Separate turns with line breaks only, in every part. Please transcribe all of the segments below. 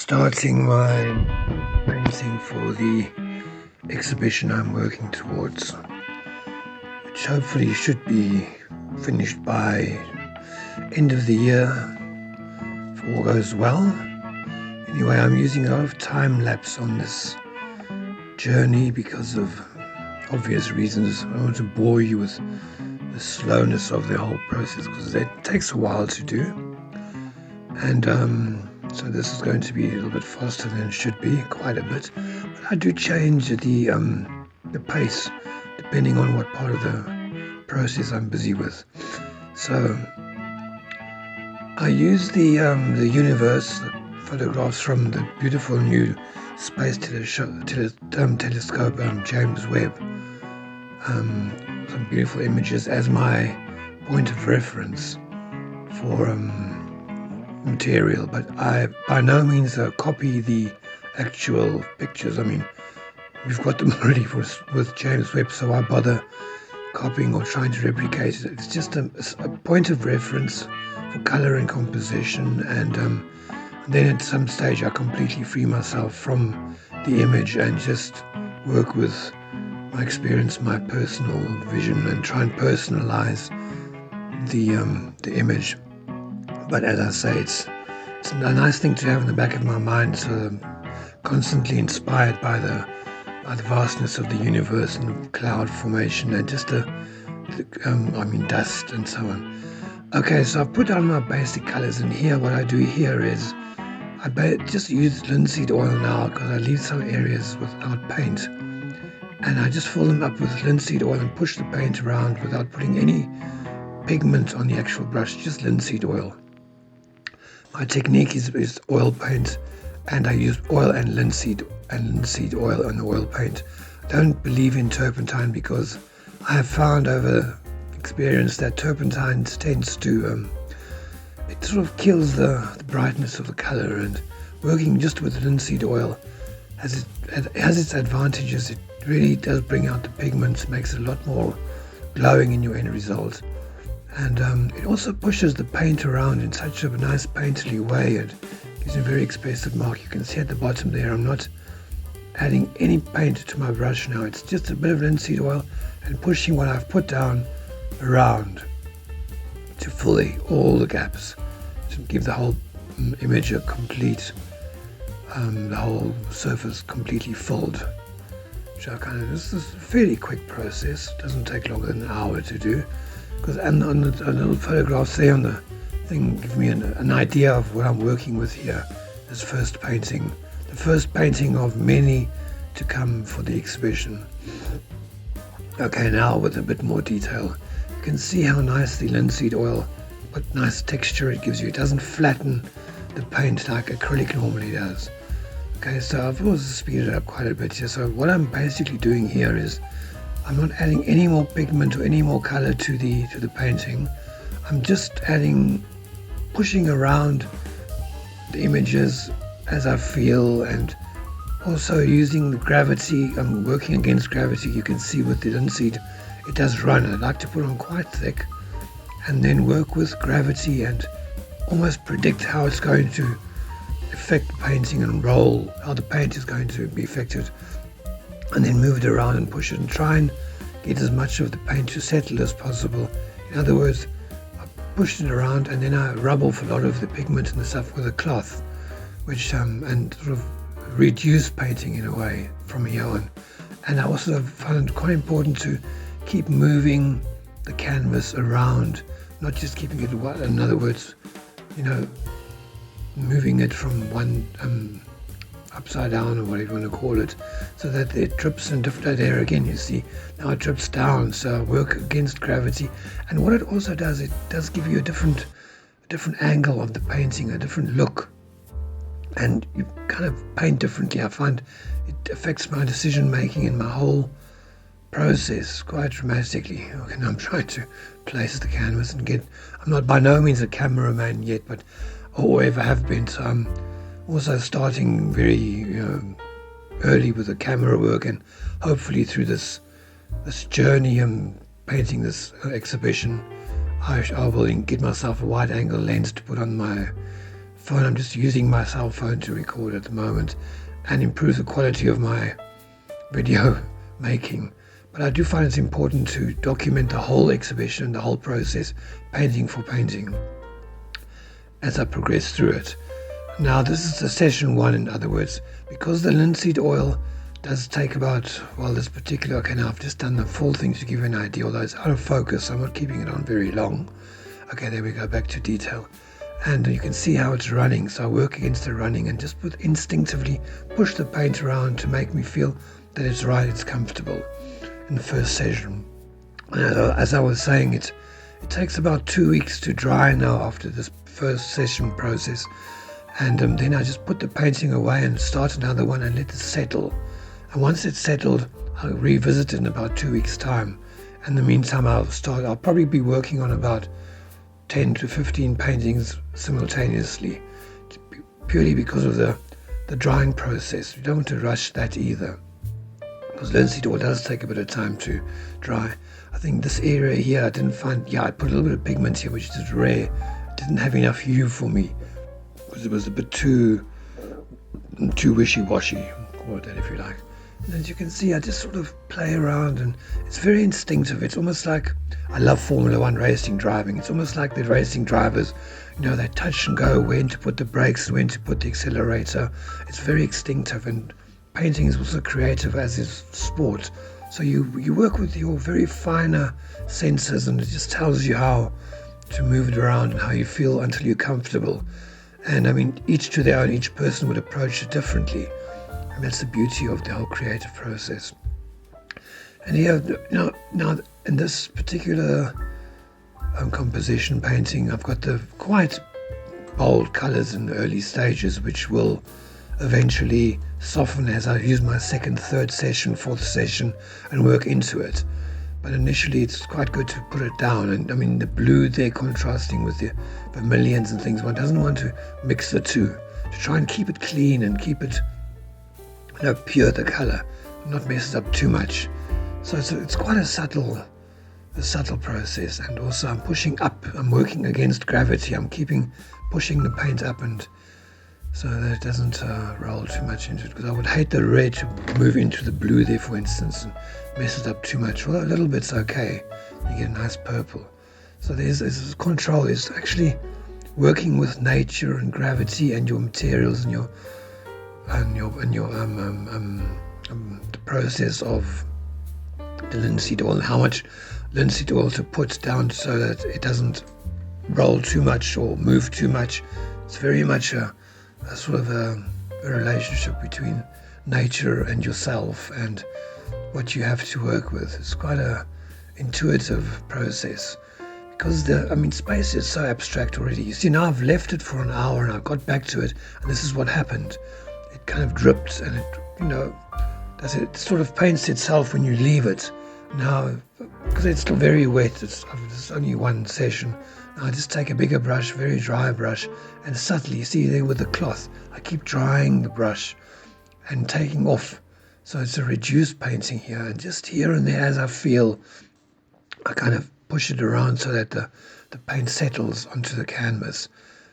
starting my painting for the exhibition I'm working towards, which hopefully should be finished by end of the year if all goes well. Anyway, I'm using a lot of time lapse on this journey because of obvious reasons. I don't want to bore you with the slowness of the whole process because it takes a while to do, and so this is going to be a little bit faster than it should be, quite a bit. But I do change the pace depending on what part of the process I'm busy with. So I use the universe, the photographs from the beautiful new space telescope, James Webb. Some beautiful images as my point of reference for material, but I by no means copy the actual pictures. I mean, we've got them already with James Webb, so why bother copying or trying to replicate it? It's just a point of reference for color and composition, and then at some stage I completely free myself from the image and just work with my experience, my personal vision, and try and personalize the image. But as I say, it's a nice thing to have in the back of my mind, so I'm constantly inspired by the vastness of the universe and the cloud formation and just dust and so on. Okay, so I've put down my basic colors, and here what I do here is I just use linseed oil now because I leave some areas without paint, and I just fill them up with linseed oil and push the paint around without putting any pigment on the actual brush, just linseed oil. My technique is oil paint, and I use oil and linseed oil on the oil paint. I don't believe in turpentine because I have found over experience that turpentine tends to it sort of kills the brightness of the color, and working just with linseed oil has its advantages. It really does bring out the pigments, makes it a lot more glowing in your end result. And it also pushes the paint around in such a nice painterly way. It gives a very expressive mark. You can see at the bottom there, I'm not adding any paint to my brush now. It's just a bit of linseed oil and pushing what I've put down around to fill all the gaps, to give the whole image a complete, the whole surface completely filled. So this is a fairly quick process. It doesn't take longer than an hour to do. Because on the little photographs there on the thing give me an idea of what I'm working with here. This first painting, the first painting of many to come for the exhibition. Okay, now with a bit more detail, you can see how nice the linseed oil, what nice texture it gives you. It doesn't flatten the paint like acrylic normally does. Okay, so I've also speeded it up quite a bit here. So what I'm basically doing here is I'm not adding any more pigment or any more color to the painting. I'm just pushing around the images as I feel, and also using the gravity. I'm working against gravity. You can see with the linseed, it does run. I like to put on quite thick and then work with gravity and almost predict how it's going to affect the painting and roll, how the paint is going to be affected, and then move it around and push it and try and get as much of the paint to settle as possible. In other words, I push it around and then I rub off a lot of the pigment and the stuff with a cloth, which and sort of reduce painting in a way from here on. And I also found it quite important to keep moving the canvas around, not just keeping it, in other words, moving it from one upside down or whatever you want to call it, so that it drips in different. There again, you see now it drips down. So I work against gravity, and what it also does, it does give you a different angle of the painting, a different look, and you kind of paint differently. I find it affects my decision making and my whole process quite dramatically. Okay, now I'm trying to place the canvas and I'm not by no means a cameraman yet, but or ever have been, so I'm also starting very early with the camera work, and hopefully through this journey painting this exhibition, I will get myself a wide angle lens to put on my phone. I'm just using my cell phone to record at the moment and improve the quality of my video making. But I do find it's important to document the whole exhibition, the whole process, painting for painting, as I progress through it. Now this is the session 1, in other words, because the linseed oil does take about, well, this particular, okay, now I've just done the full thing to give you an idea, although it's out of focus, I'm not keeping it on very long. Okay, there we go, back to detail. And you can see how it's running, so I work against the running and just instinctively push the paint around to make me feel that it's right, it's comfortable in the first session. And as I was saying, it takes about 2 weeks to dry now after this first session process. And then I just put the painting away and start another one and let it settle. And once it's settled, I'll revisit it in about 2 weeks' time. In the meantime, I'll probably be working on about 10 to 15 paintings simultaneously, purely because of the drying process. You don't want to rush that either, because linseed oil does take a bit of time to dry. I think this area here, I didn't find, I put a little bit of pigment here, which is rare. It didn't have enough hue for me, because it was a bit too wishy-washy, call it that if you like. And as you can see, I just sort of play around, and it's very instinctive. It's almost like, I love Formula One racing driving. It's almost like the racing drivers, they touch and go, when to put the brakes, when to put the accelerator. It's very instinctive, and painting is also creative, as is sport. So you work with your very finer senses, and it just tells you how to move it around and how you feel until you're comfortable. And I mean, each to their own, each person would approach it differently. And that's the beauty of the whole creative process. And here, now in this particular composition painting, I've got the quite bold colors in the early stages, which will eventually soften as I use my second, third session, fourth session and work into it. But initially it's quite good to put it down. And I mean, the blue there contrasting with the vermilions and things, one doesn't want to mix the two, to try and keep it clean and keep it pure, the color, not mess it up too much. So it's quite a subtle process. And also I'm pushing up, I'm working against gravity, I'm pushing the paint up, and so that it doesn't roll too much into it, because I would hate the red to move into the blue there, for instance, and mess it up too much. Well, a little bit's okay, you get a nice purple. So there's control. It's actually working with nature and gravity and your materials and the process of the linseed oil, and how much linseed oil to put down so that it doesn't roll too much or move too much. It's very much a sort of a relationship between nature and yourself and what you have to work with. It's quite a intuitive process, because space is so abstract already. You see, now I've left it for an hour and I've got back to it, and this is what happened. It kind of dripped, and it sort of paints itself when you leave it. Now, because it's still very wet, it's only one session. Now I just take a bigger brush, very dry brush, and subtly, you see there with the cloth, I keep drying the brush and taking off. So it's a reduced painting here, and just here and there as I feel, I kind of push it around so that the paint settles onto the canvas.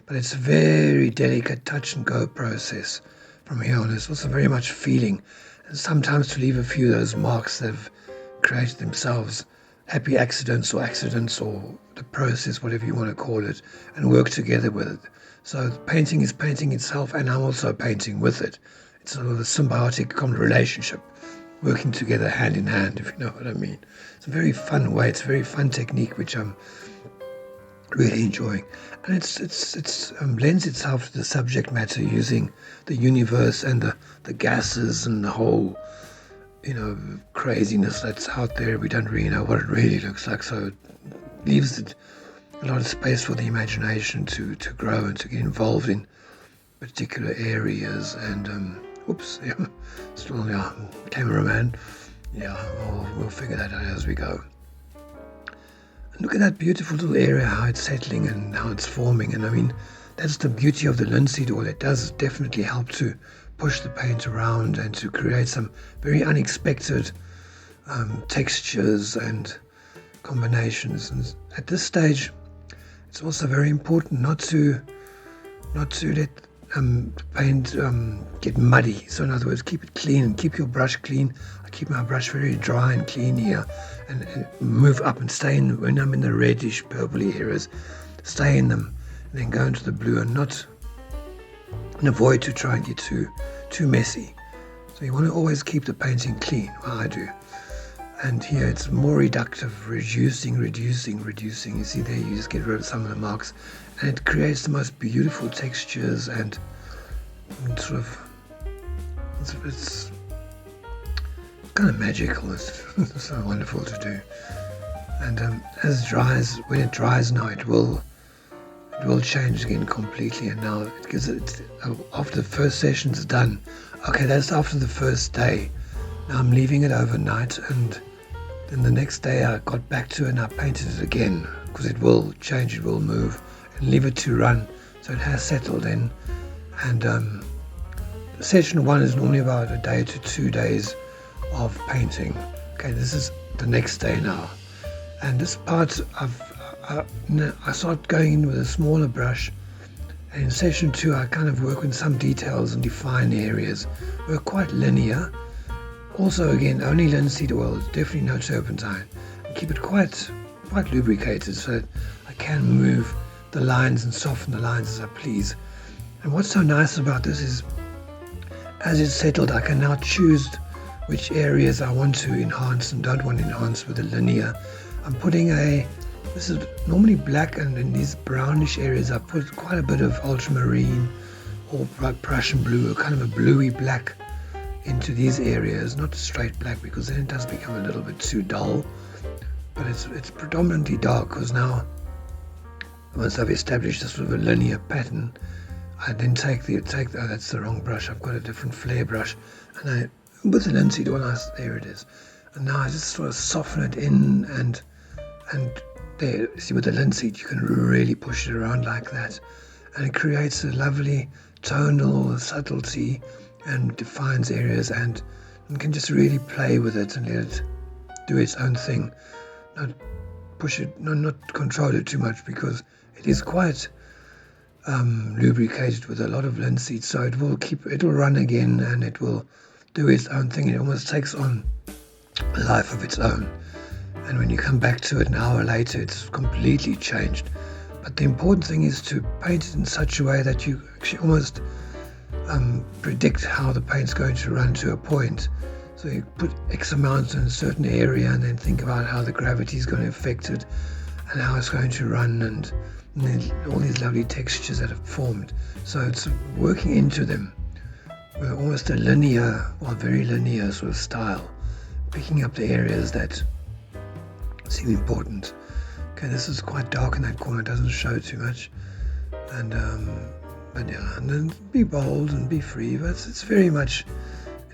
But it's a very delicate touch and go process from here on. It's also very much feeling, and sometimes to leave a few of those marks that have created themselves, happy accidents or the process, whatever you want to call it, and work together with it. So painting is painting itself, and I'm also painting with it. It's sort of a symbiotic common relationship, working together hand in hand, if you know what I mean. It's a very fun way, it's a very fun technique, which I'm really enjoying. And it's lends itself to the subject matter, using the universe and the gases and the whole craziness that's out there. We don't really know what it really looks like, so it leaves it a lot of space for the imagination to grow and to get involved in particular areas. And cameraman, we'll figure that out as we go. And look at that beautiful little area, how it's settling and how it's forming. And I mean, that's the beauty of the linseed oil. It does definitely help to push the paint around and to create some very unexpected textures and combinations. And at this stage, it's also very important not to not to let the paint get muddy. So in other words, keep it clean and keep your brush clean. I keep my brush very dry and clean here, and move up and stay in when I'm in the reddish purpley areas, stay in them, and then go into the blue and avoid to try and get too messy. So you want to always keep the painting clean. Well, I do. And here it's more reductive, reducing. You see there, you just get rid of some of the marks, and it creates the most beautiful textures and sort of, it's kind of magical. It's so wonderful to do. And when it dries now, it will change again completely. And now it gives it, after the first session's done, okay, that's after the first day. Now I'm leaving it overnight, and then the next day I got back to it and I painted it again, because it will change, it will move, and leave it to run so it has settled in. And session 1 is normally about a day to 2 days of painting. Okay, this is the next day now, and this part I start going in with a smaller brush, and in session 2 I kind of work with some details and define areas. We're quite linear. Also, again, only linseed oil, definitely no turpentine. And keep it quite lubricated so that I can move the lines and soften the lines as I please. And what's so nice about this is, as it's settled, I can now choose which areas I want to enhance and don't want to enhance with the linear. I'm putting this is normally black, and in these brownish areas I put quite a bit of ultramarine or Prussian blue, or kind of a bluey black into these areas, not straight black, because then it does become a little bit too dull, but it's predominantly dark, because now once I've established this sort of a linear pattern, I then take oh, that's the wrong brush, I've got a different flare brush, and with the linseed oil, there it is, and now I just sort of soften it in, and there, see, with the linseed you can really push it around like that, and it creates a lovely tonal subtlety and defines areas, and can just really play with it and let it do its own thing, not push it, not control it too much, because it is quite lubricated with a lot of linseed, so it will run again, and it will do its own thing. It almost takes on a life of its own, and when you come back to it an hour later, it's completely changed. But the important thing is to paint it in such a way that you actually almost predict how the paint's going to run to a point. So you put X amount in a certain area, and then think about how the gravity is going to affect it, and how it's going to run, and then all these lovely textures that have formed. So it's working into them with almost a linear, or very linear sort of style, picking up the areas that seem important. Okay, this is quite dark in that corner, it doesn't show too much, and but yeah, and then be bold and be free, but it's very much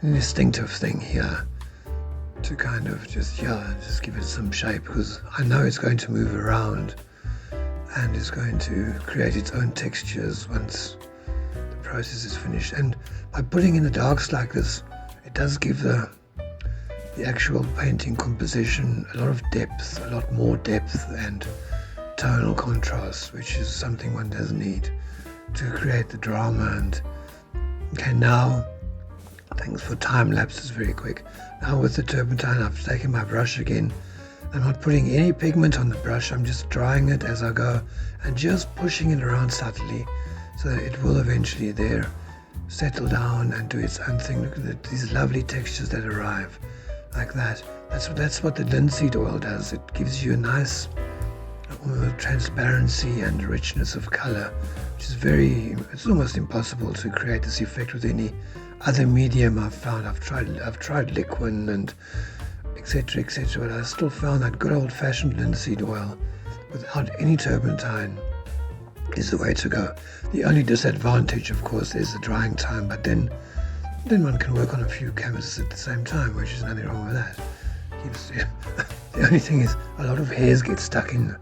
an instinctive thing here, to kind of just give it some shape, because I know it's going to move around and it's going to create its own textures once the process is finished. And by putting in the darks like this, it does give the actual painting composition a lot of depth, a lot more depth and tonal contrast, which is something one does need to create the drama. And okay, now, thanks for time lapses very quick. Now with the turpentine, I've taken my brush again. I'm not putting any pigment on the brush, I'm just drying it as I go and just pushing it around subtly, so that it will eventually there settle down and do its own thing. Look at these lovely textures that arrive like that. That's what the linseed oil does. It gives you a nice transparency and richness of color, which is it's almost impossible to create this effect with any other medium. I've found, I've tried liquid and etc, but I still found that good old-fashioned linseed oil without any turpentine is the way to go. The only disadvantage, of course, is the drying time, but then one can work on a few canvases at the same time, which is nothing wrong with that. The only thing is, a lot of hairs get stuck in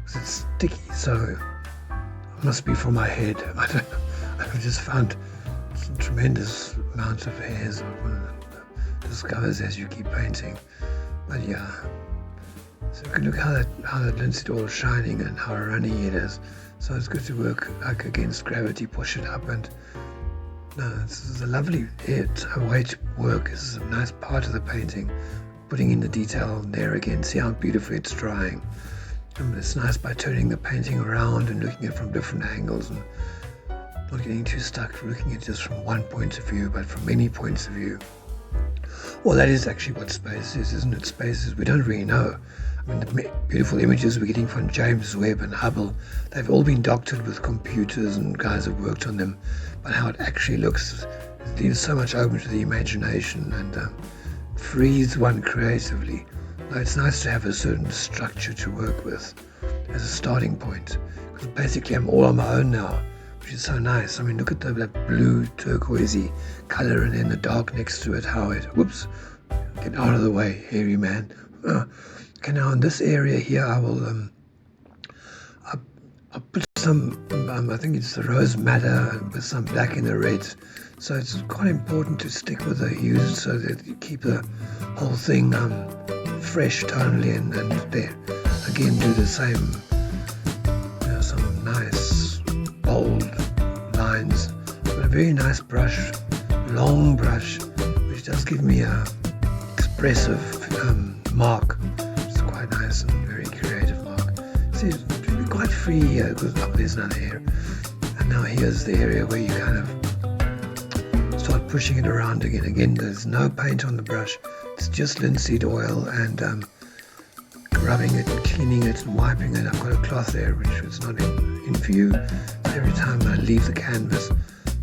because it's sticky, so it must be from my head. I don't know. I've just found some tremendous amounts of hairs one discovers as you keep painting. But yeah, So you can look how that linseed oil is shining and how runny it is. So it's good to work like against gravity, push it up, and no, this is a lovely way to work. This is a nice part of the painting, putting in the detail there again. See how beautifully it's drying. And it's nice by turning the painting around and looking at it from different angles and not getting too stuck looking at it just from one point of view, but from many points of view. Well, that is actually what space is, isn't it? Space is, we don't really know. I mean, the beautiful images we're getting from James Webb and Hubble, they've all been doctored with computers and guys have worked on them, but how it actually looks, it leaves so much open to the imagination and frees one creatively. Now, it's nice to have a certain structure to work with as a starting point, because basically I'm all on my own now, which is so nice. I mean, look at that blue turquoisey color and then the dark next to it, how it, whoops, get out of the way, hairy man. Okay, now in this area here, I will I'll put some, I think it's the rose madder with some black in the red. So it's quite important to stick with the hues so that you keep the whole thing fresh tonally, and there again do the same, some nice bold lines. But a very nice brush, long brush, which does give me a expressive mark. Nice and very creative mark. See, it should be quite free here because there's another area. And now here's the area where you kind of start pushing it around again. Again, there's no paint on the brush. It's just linseed oil and rubbing it and cleaning it and wiping it. I've got a cloth there which is not in view. Every time I leave the canvas,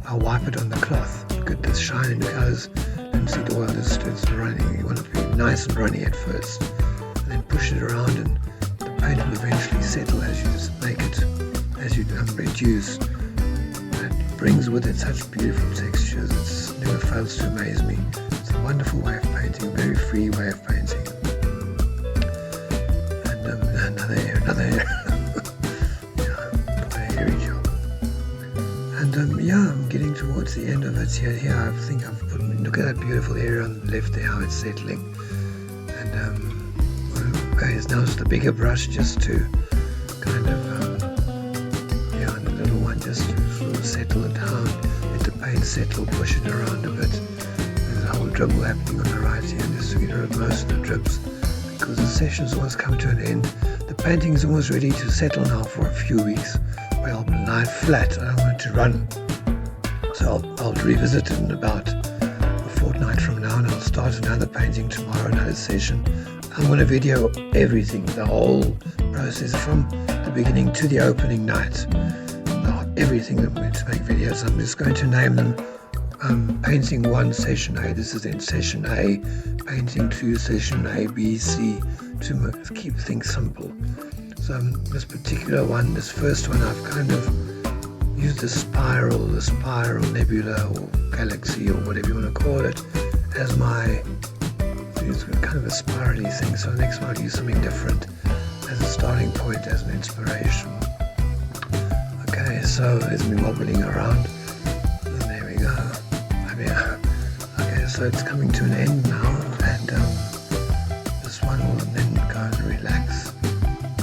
I'll wipe it on the cloth. Get this shine in because linseed oil is running. You want it to be nice and runny at first. Then push it around and the paint will eventually settle as you just make it, as you reduce. It brings with it such beautiful textures. It never fails to amaze me. It's a wonderful way of painting, a very free way of painting. And another area. Quite a hairy job. And I'm getting towards the end of it here. I think I've put, look at that beautiful area on the left there, how it's settling. And okay, now it's the bigger brush just to kind of, and the little one just to sort of settle it down, let the paint settle, push it around a bit. There's a whole dribble happening on the right here just to get rid of most of the drips, because the session's almost come to an end. The painting is almost ready to settle now for a few weeks, where I'll lie flat. I don't want it to run, so I'll revisit it in about a fortnight from now, and I'll start another painting tomorrow, another session. I'm going to video everything, the whole process from the beginning to the opening night. Everything that we're going to make videos. I'm just going to name them Painting 1 Session A. This is in Session A. Painting 2 Session A, B, C, to keep things simple. So this particular one, this first one, I've kind of used the spiral nebula or galaxy or whatever you want to call it as my, it's kind of a spirally thing. So next one I'll use something different as a starting point, as an inspiration. Okay, so there's me wobbling around, and there we go. Okay, so it's coming to an end now, and this one will then go and relax.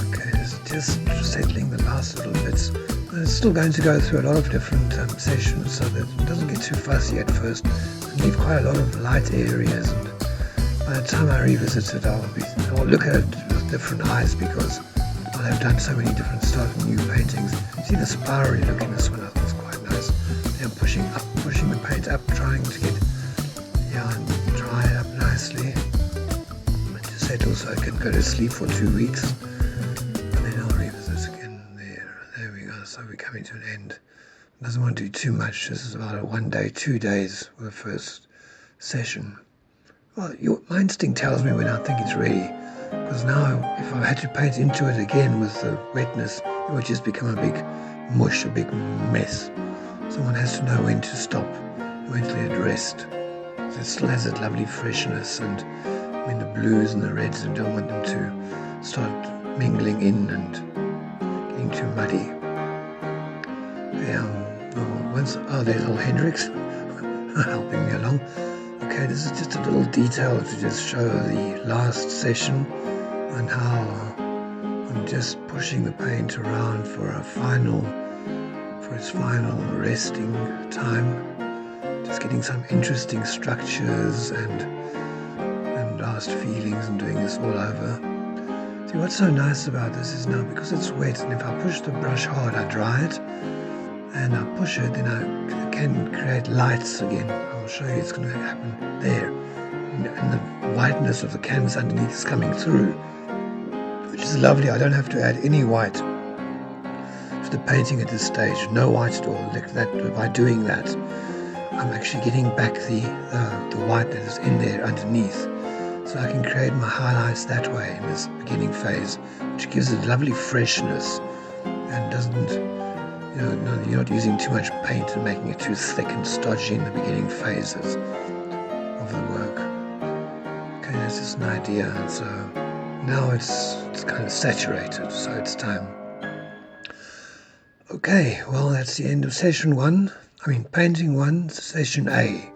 Okay, it's just settling the last little bits, but it's still going to go through a lot of different sessions, so that it doesn't get too fussy at first, and leave quite a lot of light areas. And by the time I revisit it, I'll look at it with different eyes, because I've done so many different styles of new paintings. See the spirally look in this one, I think it's quite nice. Then I'm pushing the paint up, trying to get, and dry it up nicely. And to settle so I can go to sleep for 2 weeks. And then I'll revisit again there we go. So we're coming to an end. Doesn't want to do too much. This is about a 1 day, 2 days for the first session. Well, my instinct tells me when I think it's ready. Because now, if I had to paint into it again with the wetness, it would just become a big mush, a big mess. Someone has to know when to stop, when to let it rest. So it still has that lovely freshness, and I mean the blues and the reds, and don't want them to start mingling in and getting too muddy. There's old Hendrix helping me along. Okay, this is just a little detail to just show the last session and how I'm just pushing the paint around for its final resting time. Just getting some interesting structures and last feelings and doing this all over. See, what's so nice about this is now, because it's wet, and if I push the brush hard, I dry it, and I push it, then I can create lights again. I'll show you it's going to happen there. And the whiteness of the canvas underneath is coming through, which is lovely. I don't have to add any white to the painting at this stage, no white at all. Like that, by doing that, I'm actually getting back the white that is in there underneath. So I can create my highlights that way in this beginning phase, which gives it lovely freshness and doesn't, you're not using too much paint and making it too thick and stodgy in the beginning phases of the work. Okay, that's just an idea. And so now it's kind of saturated, so it's time. Okay, well, that's the end of session 1. Painting 1, session A.